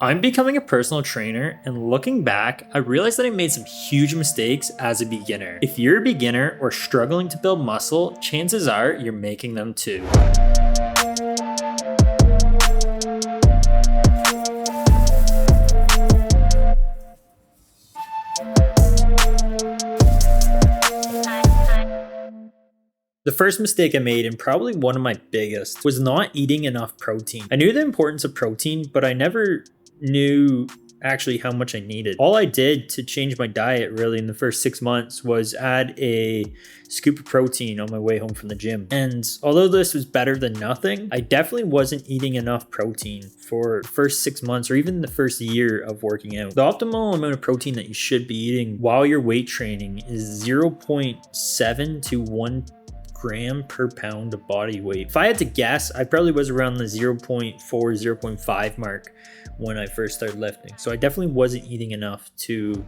I'm becoming a personal trainer, and looking back, I realized that I made some huge mistakes as a beginner. If you're a beginner or struggling to build muscle, chances are you're making them too. The first mistake I made, and probably one of my biggest, was not eating enough protein. I knew the importance of protein, but I never knew actually how much I needed. All I did to change my diet really in the first 6 months was add a scoop of protein on my way home from the gym. And although this was better than nothing, I definitely wasn't eating enough protein for the first 6 months or even the first year of working out. The optimal amount of protein that you should be eating while you're weight training is 0.7 to 1 gram per pound of body weight. If I had to guess, I probably was around the 0.4, 0.5 mark when I first started lifting. So I definitely wasn't eating enough to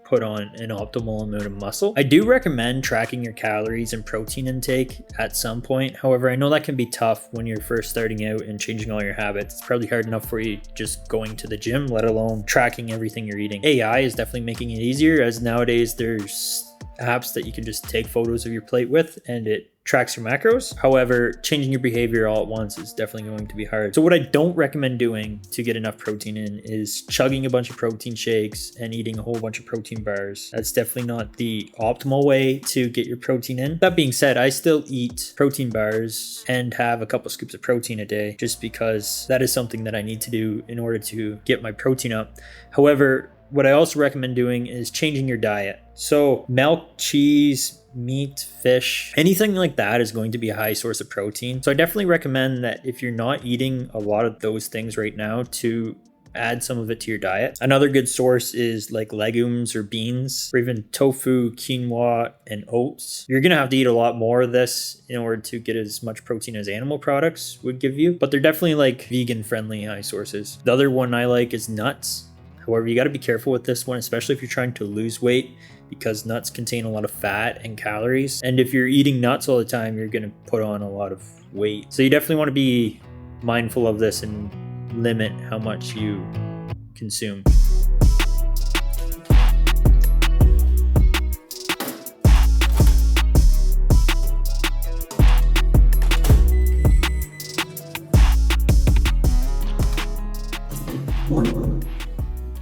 put on an optimal amount of muscle. I do recommend tracking your calories and protein intake at some point. However, I know that can be tough when you're first starting out and changing all your habits. It's probably hard enough for you just going to the gym, let alone tracking everything you're eating. AI is definitely making it easier, as nowadays there's apps that you can just take photos of your plate with and it tracks your macros. However, changing your behavior all at once is definitely going to be hard. So what I don't recommend doing to get enough protein in is chugging a bunch of protein shakes and eating a whole bunch of protein bars. That's definitely not the optimal way to get your protein in. That being said, I still eat protein bars and have a couple scoops of protein a day just because that is something that I need to do in order to get my protein up. However, what I also recommend doing is changing your diet. So milk, cheese, meat, fish, anything like that is going to be a high source of protein. So I definitely recommend that if you're not eating a lot of those things right now, to add some of it to your diet. Another good source is like legumes or beans, or even tofu, quinoa, and oats. You're gonna have to eat a lot more of this in order to get as much protein as animal products would give you, but they're definitely like vegan friendly high sources. The other one I like is nuts. However, you got to be careful with this one, especially if you're trying to lose weight, because nuts contain a lot of fat and calories. And if you're eating nuts all the time, you're going to put on a lot of weight. So you definitely want to be mindful of this and limit how much you consume.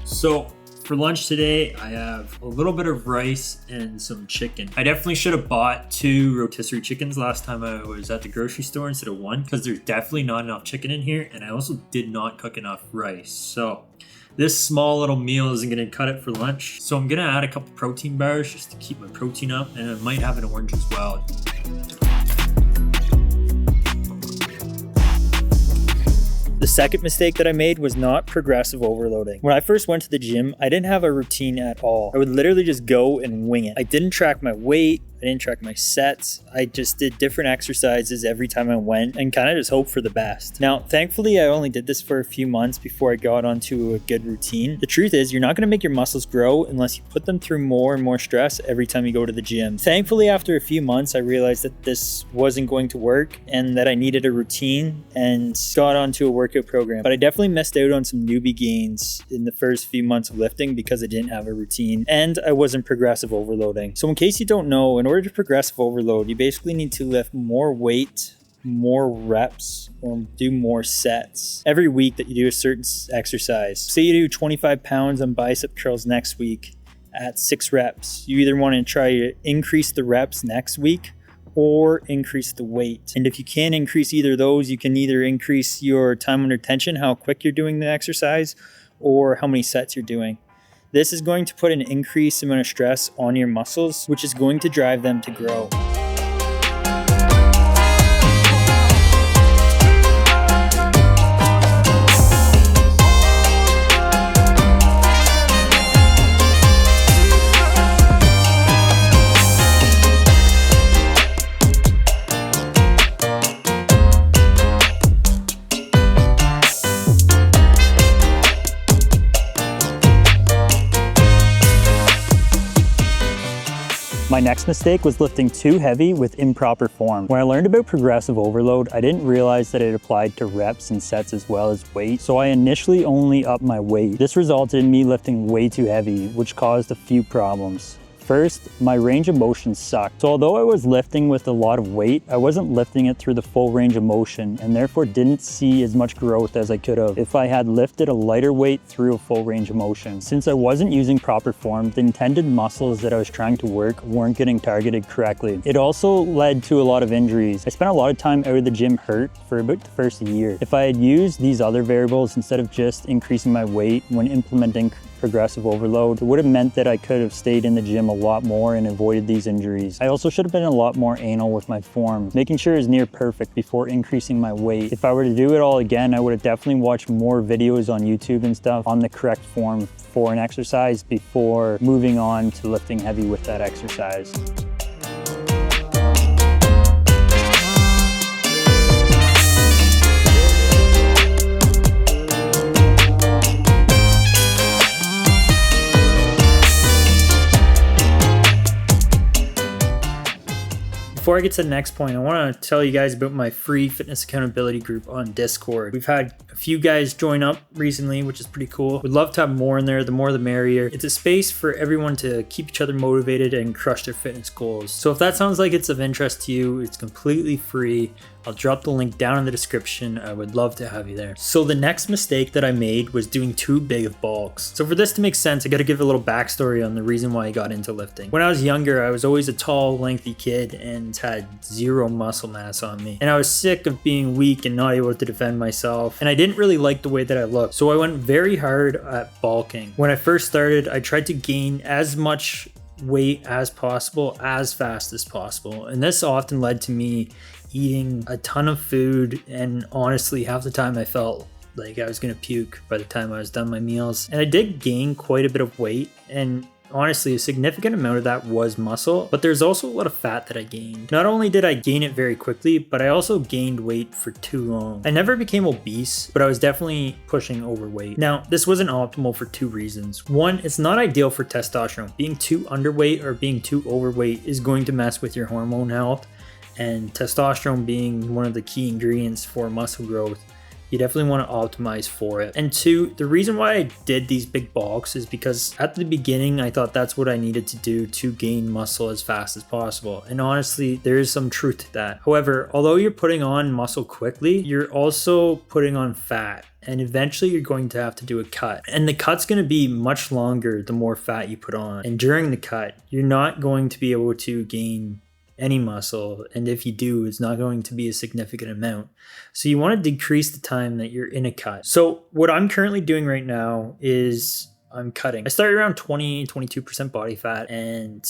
So for lunch today, I have a little bit of rice and some chicken. I definitely should have bought 2 rotisserie chickens last time I was at the grocery store instead of 1, because there's definitely not enough chicken in here, and I also did not cook enough rice. So this small little meal isn't going to cut it for lunch. So I'm going to add a couple protein bars just to keep my protein up, and I might have an orange as well. The second mistake that I made was not progressive overloading. When I first went to the gym, I didn't have a routine at all. I would literally just go and wing it. I didn't track my weight. I didn't track my sets. I just did different exercises every time I went and kind of just hoped for the best. Now, thankfully, I only did this for a few months before I got onto a good routine. The truth is, you're not going to make your muscles grow unless you put them through more and more stress every time you go to the gym. Thankfully, after a few months, I realized that this wasn't going to work and that I needed a routine and got onto a workout program. But I definitely missed out on some newbie gains in the first few months of lifting because I didn't have a routine and I wasn't progressive overloading. So in case you don't know, in order to progressive overload, you basically need to lift more weight, more reps, or do more sets every week that you do a certain exercise. Say you do 25 pounds on bicep curls next week at 6 reps. You either want to try to increase the reps next week or increase the weight. And if you can't increase either of those, you can either increase your time under tension, how quick you're doing the exercise, or how many sets you're doing. This is going to put an increased amount of stress on your muscles, which is going to drive them to grow. My next mistake was lifting too heavy with improper form. When I learned about progressive overload, I didn't realize that it applied to reps and sets as well as weight, so I initially only upped my weight. This resulted in me lifting way too heavy, which caused a few problems. First, my range of motion sucked. So although I was lifting with a lot of weight, I wasn't lifting it through the full range of motion and therefore didn't see as much growth as I could have if I had lifted a lighter weight through a full range of motion. Since I wasn't using proper form, the intended muscles that I was trying to work weren't getting targeted correctly. It also led to a lot of injuries. I spent a lot of time out of the gym hurt for about the first year. If I had used these other variables instead of just increasing my weight when implementing progressive overload, it would have meant that I could have stayed in the gym a lot more and avoided these injuries. I also should have been a lot more anal with my form, making sure it was near perfect before increasing my weight. If I were to do it all again, I would have definitely watched more videos on YouTube and stuff on the correct form for an exercise before moving on to lifting heavy with that exercise. Before I get to the next point, I want to tell you guys about my free fitness accountability group on Discord. We've had a few guys join up recently, which is pretty cool. We'd love to have more in there. The more the merrier. It's a space for everyone to keep each other motivated and crush their fitness goals. So if that sounds like it's of interest to you, it's completely free. I'll drop the link down in the description. I would love to have you there. So the next mistake that I made was doing too big of bulks. So for this to make sense, I got to give a little backstory on the reason why I got into lifting. When I was younger, I was always a tall, lengthy kid and had zero muscle mass on me. And I was sick of being weak and not able to defend myself. And I didn't really like the way that I looked. So I went very hard at bulking. When I first started, I tried to gain as much weight as possible, as fast as possible. And this often led to me eating a ton of food, and honestly half the time I felt like I was gonna puke by the time I was done my meals. And I did gain quite a bit of weight, and honestly a significant amount of that was muscle, but there's also a lot of fat that I gained. Not only did I gain it very quickly, but I also gained weight for too long. I never became obese, but I was definitely pushing overweight. Now, this wasn't optimal for two reasons. One, it's not ideal for testosterone. Being too underweight or being too overweight is going to mess with your hormone health, and testosterone being one of the key ingredients for muscle growth, you definitely want to optimize for it. And two, the reason why I did these big bulks is because at the beginning, I thought that's what I needed to do to gain muscle as fast as possible. And honestly, there is some truth to that. However, although you're putting on muscle quickly, you're also putting on fat. And eventually you're going to have to do a cut. And the cut's going to be much longer the more fat you put on. And during the cut, you're not going to be able to gain any muscle, and if you do, it's not going to be a significant amount. So you want to decrease the time that you're in a cut. So what I'm currently doing right now is I'm cutting. I started around 22% body fat and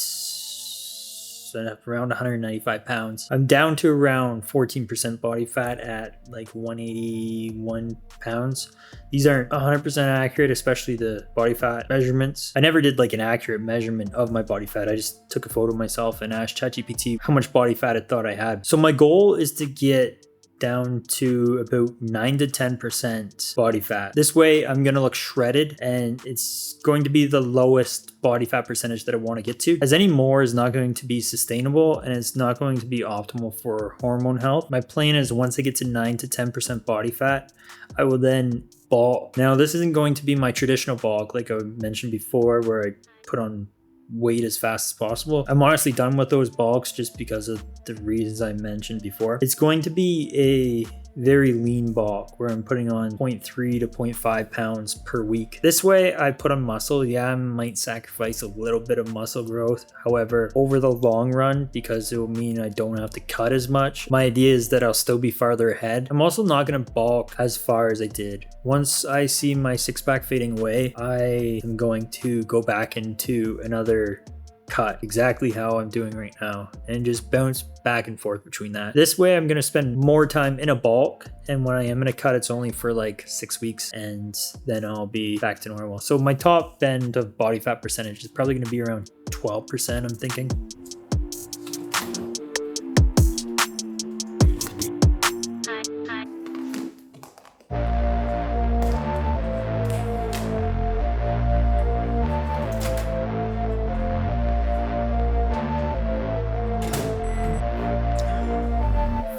around 195 pounds. I'm down to around 14% body fat at like 181 pounds. These aren't 100% accurate, especially the body fat measurements. I never did like an accurate measurement of my body fat. I just took a photo of myself and asked ChatGPT how much body fat it thought I had. So my goal is to get down to about 9 to 10% body fat. This way I'm going to look shredded, and it's going to be the lowest body fat percentage that I want to get to, as any more is not going to be sustainable and it's not going to be optimal for hormone health. My plan is once I get to 9 to 10% body fat, I will then bulk. Now this isn't going to be my traditional bulk like I mentioned before, where I put on weight as fast as possible. I'm honestly done with those bulks just because of the reasons I mentioned before. It's going to be a very lean bulk where I'm putting on 0.3 to 0.5 pounds per week. This way I put on muscle. Yeah, I might sacrifice a little bit of muscle growth. However, over the long run, because it will mean I don't have to cut as much, my idea is that I'll still be farther ahead. I'm also not going to bulk as far as I did. Once I see my six-pack fading away, I am going to go back into another cut exactly how I'm doing right now and just bounce back and forth between that. This way I'm going to spend more time in a bulk, and when I am in a cut it's only for like 6 weeks, and then I'll be back to normal. So my top end of body fat percentage is probably going to be around 12%, I'm thinking.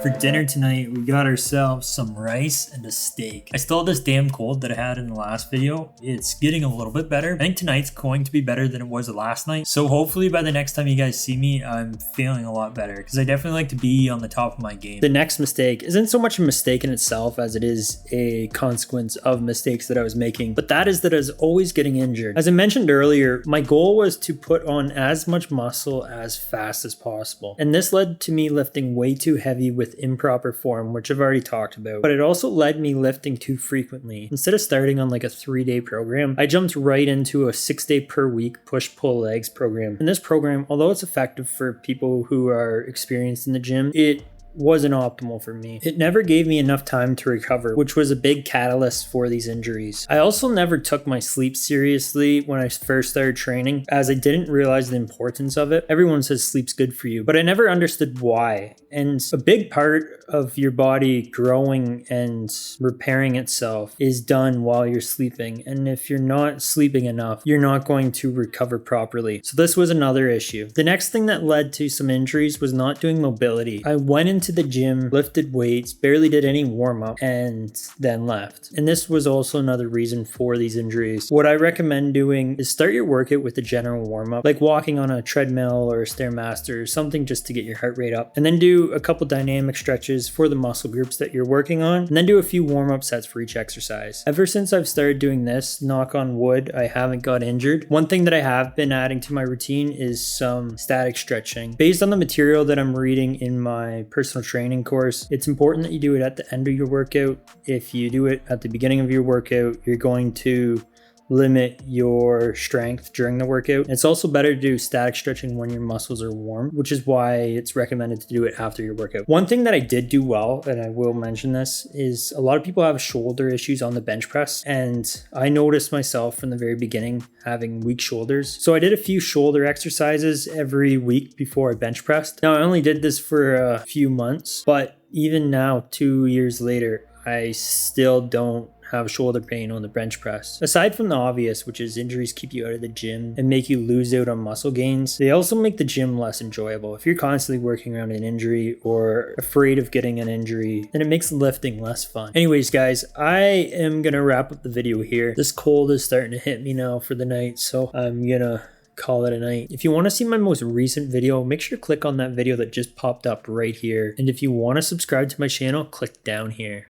For dinner tonight, we got ourselves some rice and a steak. I still have this damn cold that I had in the last video. It's getting a little bit better. I think tonight's going to be better than it was last night. So hopefully by the next time you guys see me, I'm feeling a lot better because I definitely like to be on the top of my game. The next mistake isn't so much a mistake in itself as it is a consequence of mistakes that I was making, but that is that I was always getting injured. As I mentioned earlier, my goal was to put on as much muscle as fast as possible. And this led to me lifting way too heavy with improper form, which I've already talked about, but it also led me lifting too frequently. Instead of starting on like a 3-day program, I jumped right into a 6-day per week push-pull legs program. And this program, although it's effective for people who are experienced in the gym, it wasn't optimal for me. It never gave me enough time to recover, which was a big catalyst for these injuries. I also never took my sleep seriously when I first started training, as I didn't realize the importance of it. Everyone says sleep's good for you, but I never understood why. And a big part of your body growing and repairing itself is done while you're sleeping. And if you're not sleeping enough, you're not going to recover properly. So this was another issue. The next thing that led to some injuries was not doing mobility. I went into the gym, lifted weights, barely did any warm-up, and then left. And this was also another reason for these injuries. What I recommend doing is start your workout with a general warm-up, like walking on a treadmill or a Stairmaster or something just to get your heart rate up. And then do a couple dynamic stretches for the muscle groups that you're working on, and then do a few warm-up sets for each exercise. Ever since I've started doing this, knock on wood, I haven't got injured. One thing that I have been adding to my routine is some static stretching. Based on the material that I'm reading in my personal training course, it's important that you do it at the end of your workout. If you do it at the beginning of your workout, you're going to limit your strength during the workout. It's also better to do static stretching when your muscles are warm, which is why it's recommended to do it after your workout. One thing that I did do well, and I will mention this, is a lot of people have shoulder issues on the bench press, and I noticed myself from the very beginning having weak shoulders. So I did a few shoulder exercises every week before I bench pressed. Now I only did this for a few months, but even now, 2 years later, I still don't have shoulder pain on the bench press. Aside from the obvious, which is injuries keep you out of the gym and make you lose out on muscle gains, they also make the gym less enjoyable. If you're constantly working around an injury or afraid of getting an injury, then it makes lifting less fun. Anyways, guys, I am gonna wrap up the video here. This cold is starting to hit me now for the night, so I'm gonna call it a night. If you want to see my most recent video, make sure to click on that video that just popped up right here. And if you want to subscribe to my channel, click down here.